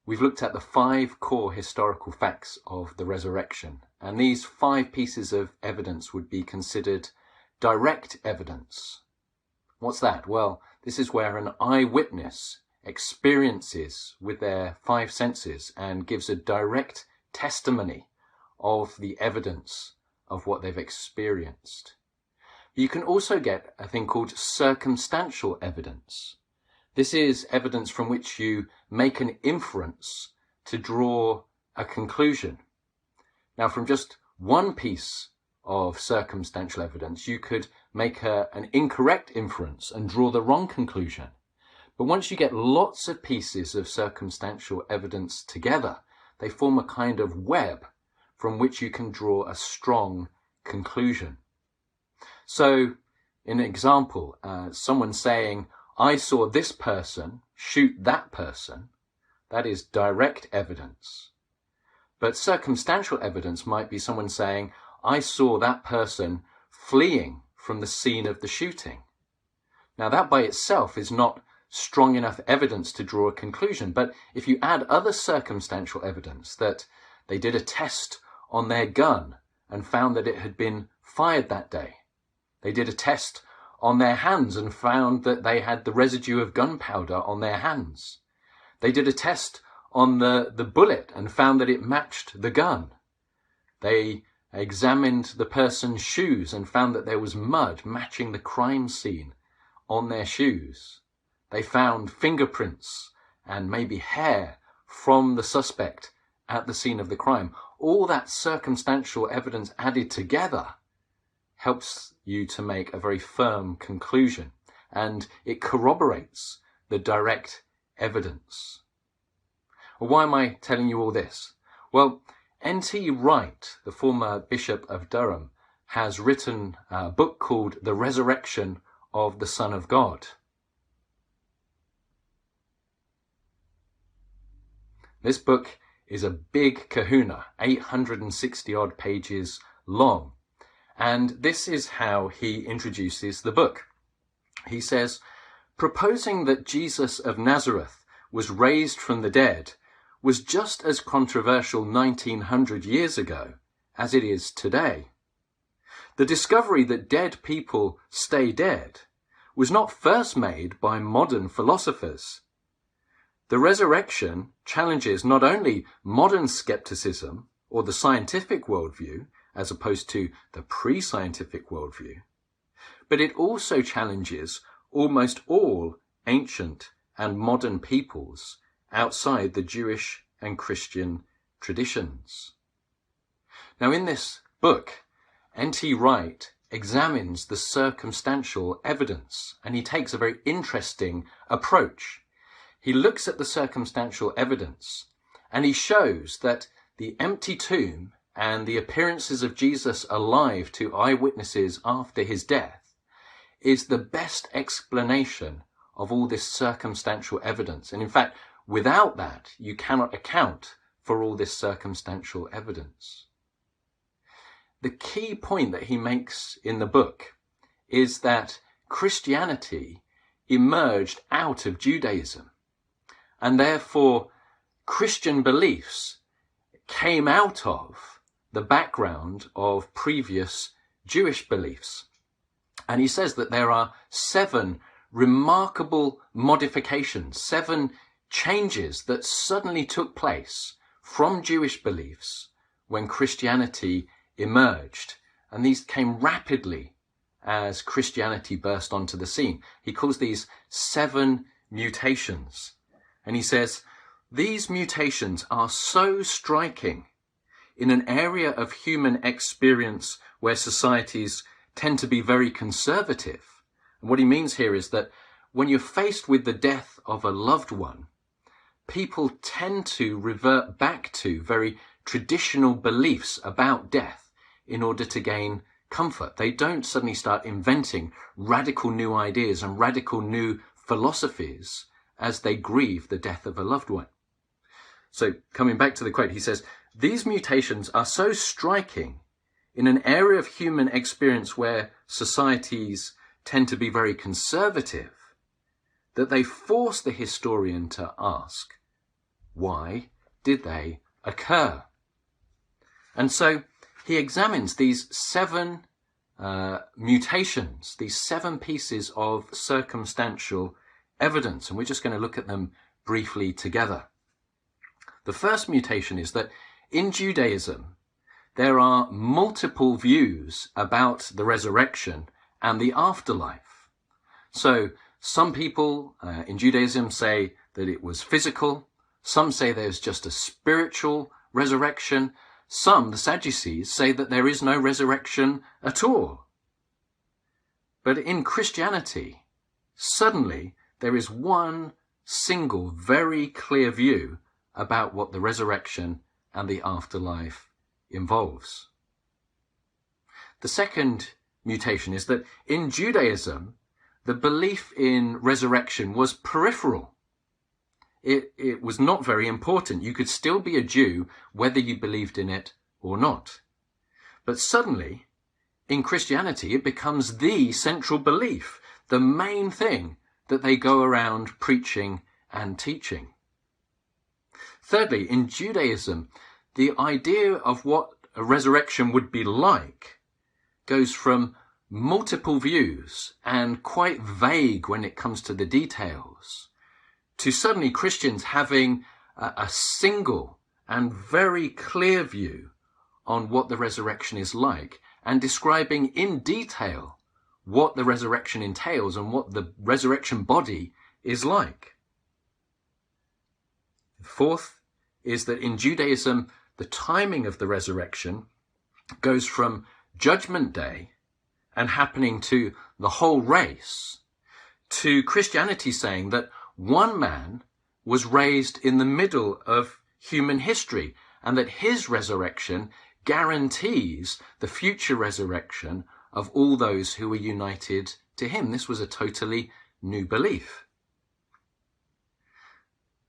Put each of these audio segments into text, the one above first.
We've looked at the 5 core historical facts of the resurrection, and these 5 pieces of evidence would be considered direct evidence. What's that? Well, this is where an eyewitness experiences with their 5 senses and gives a direct testimony of the evidence of what they've experienced. You can also get a thing called circumstantial evidence. This is evidence from which you make an inference to draw a conclusion. Now, from just one piece of circumstantial evidence, you could make an incorrect inference and draw the wrong conclusion. But once you get lots of pieces of circumstantial evidence together, they form a kind of web from which you can draw a strong conclusion. So, in an example, someone saying, "I saw this person shoot that person," that is direct evidence. But circumstantial evidence might be someone saying, "I saw that person fleeing from the scene of the shooting." Now, that by itself is not strong enough evidence to draw a conclusion, but if you add other circumstantial evidence that they did a test on their gun and found that it had been fired that day, they did a test on their hands and found that they had the residue of gunpowder on their hands. They did a test on the bullet and found that it matched the gun. They examined the person's shoes and found that there was mud matching the crime scene on their shoes. They found fingerprints and maybe hair from the suspect at the scene of the crime. All that circumstantial evidence added together helps you to make a very firm conclusion, and it corroborates the direct evidence. Well, why am I telling you all this? Well, N.T. Wright, the former Bishop of Durham, has written a book called The Resurrection of the Son of God. This book is a big kahuna, 860 odd pages long. And this is how he introduces the book. He says, "Proposing that Jesus of Nazareth was raised from the dead was just as controversial 1900 years ago as it is today. The discovery that dead people stay dead was not first made by modern philosophers. The resurrection challenges not only modern skepticism or the scientific worldview, as opposed to the pre-scientific worldview, but it also challenges almost all ancient and modern peoples outside the Jewish and Christian traditions." Now, in this book, N.T. Wright examines the circumstantial evidence, and he takes a very interesting approach. He looks at the circumstantial evidence, and he shows that the empty tomb and the appearances of Jesus alive to eyewitnesses after his death is the best explanation of all this circumstantial evidence. And in fact, without that, you cannot account for all this circumstantial evidence. The key point that he makes in the book is that Christianity emerged out of Judaism, and therefore Christian beliefs came out of the background of previous Jewish beliefs. And he says that there are 7 remarkable modifications, 7 changes that suddenly took place from Jewish beliefs when Christianity emerged. And these came rapidly as Christianity burst onto the scene. He calls these 7 mutations. And he says, "These mutations are so striking in an area of human experience where societies tend to be very conservative." And what he means here is that when you're faced with the death of a loved one, people tend to revert back to very traditional beliefs about death in order to gain comfort. They don't suddenly start inventing radical new ideas and radical new philosophies as they grieve the death of a loved one. So coming back to the quote, he says, "These mutations are so striking in an area of human experience where societies tend to be very conservative that they force the historian to ask, Why did they occur? And so he examines these 7 mutations, these 7 pieces of circumstantial evidence, and we're just going to look at them briefly together. The first mutation is that in Judaism, there are multiple views about the resurrection and the afterlife. So some people in Judaism say that it was physical. Some say there's just a spiritual resurrection. Some, the Sadducees, say that there is no resurrection at all. But in Christianity, suddenly there is one single, very clear view about what the resurrection and the afterlife involves. The second mutation is that in Judaism, the belief in resurrection was peripheral. It was not very important. You could still be a Jew whether you believed in it or not. But suddenly, in Christianity, it becomes the central belief, the main thing that they go around preaching and teaching. Thirdly, in Judaism, the idea of what a resurrection would be like goes from multiple views and quite vague when it comes to the details, to suddenly Christians having a single and very clear view on what the resurrection is like, and describing in detail what the resurrection entails and what the resurrection body is like. Fourth is that in Judaism, the timing of the resurrection goes from Judgment Day and happening to the whole race, to Christianity saying that one man was raised in the middle of human history and that his resurrection guarantees the future resurrection of all those who were united to him. This was a totally new belief.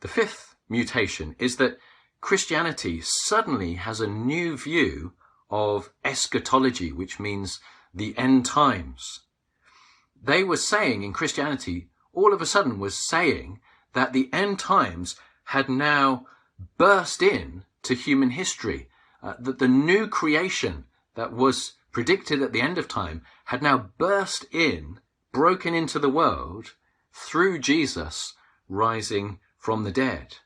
The fifth mutation is that Christianity suddenly has a new view of eschatology, which means the end times. They were saying in Christianity, all of a sudden was saying that the end times had now burst in to human history, that the new creation that was predicted at the end of time had now burst in, broken into the world through Jesus rising from the dead.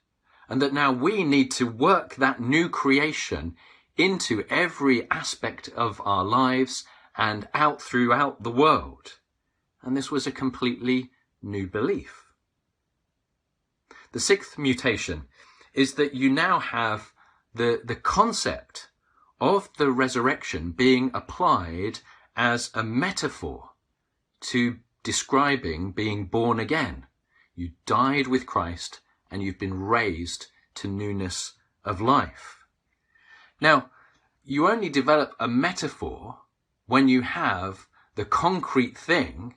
And that now we need to work that new creation into every aspect of our lives and out throughout the world. And this was a completely new belief. The sixth mutation is that you now have the concept of the resurrection being applied as a metaphor to describing being born again. You died with Christ and you've been raised to newness of life. Now, you only develop a metaphor when you have the concrete thing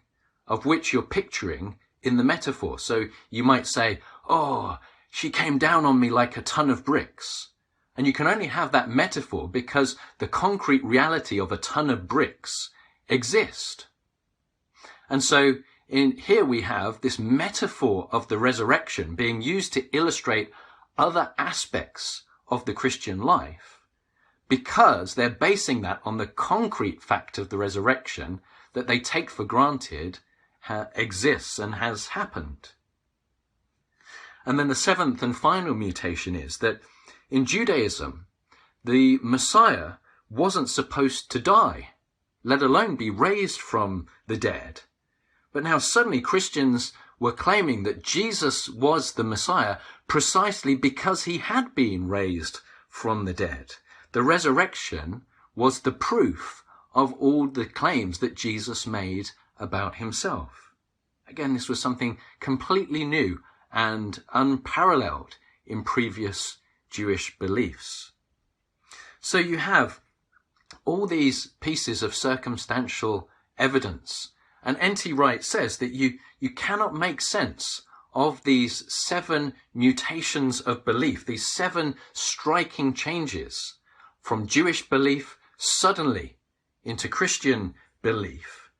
of which you're picturing in the metaphor. So you might say, oh, she came down on me like a ton of bricks. And you can only have that metaphor because the concrete reality of a ton of bricks exist. And so here we have this metaphor of the resurrection being used to illustrate other aspects of the Christian life, because they're basing that on the concrete fact of the resurrection that they take for granted exists and has happened. And then the seventh and final mutation is that in Judaism, the Messiah wasn't supposed to die, let alone be raised from the dead. But now suddenly Christians were claiming that Jesus was the Messiah precisely because he had been raised from the dead. The resurrection was the proof of all the claims that Jesus made about himself. Again, this was something completely new and unparalleled in previous Jewish beliefs. So you have all these pieces of circumstantial evidence. And N.T. Wright says that you cannot make sense of these 7 mutations of belief, these 7 striking changes from Jewish belief suddenly into Christian belief,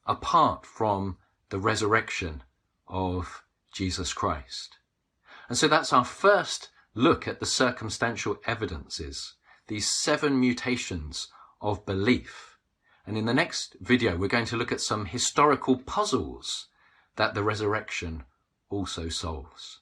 apart from the resurrection of Jesus Christ. And so that's our first look at the circumstantial evidences, these 7 mutations of belief. And in the next video, we're going to look at some historical puzzles that the resurrection also solves.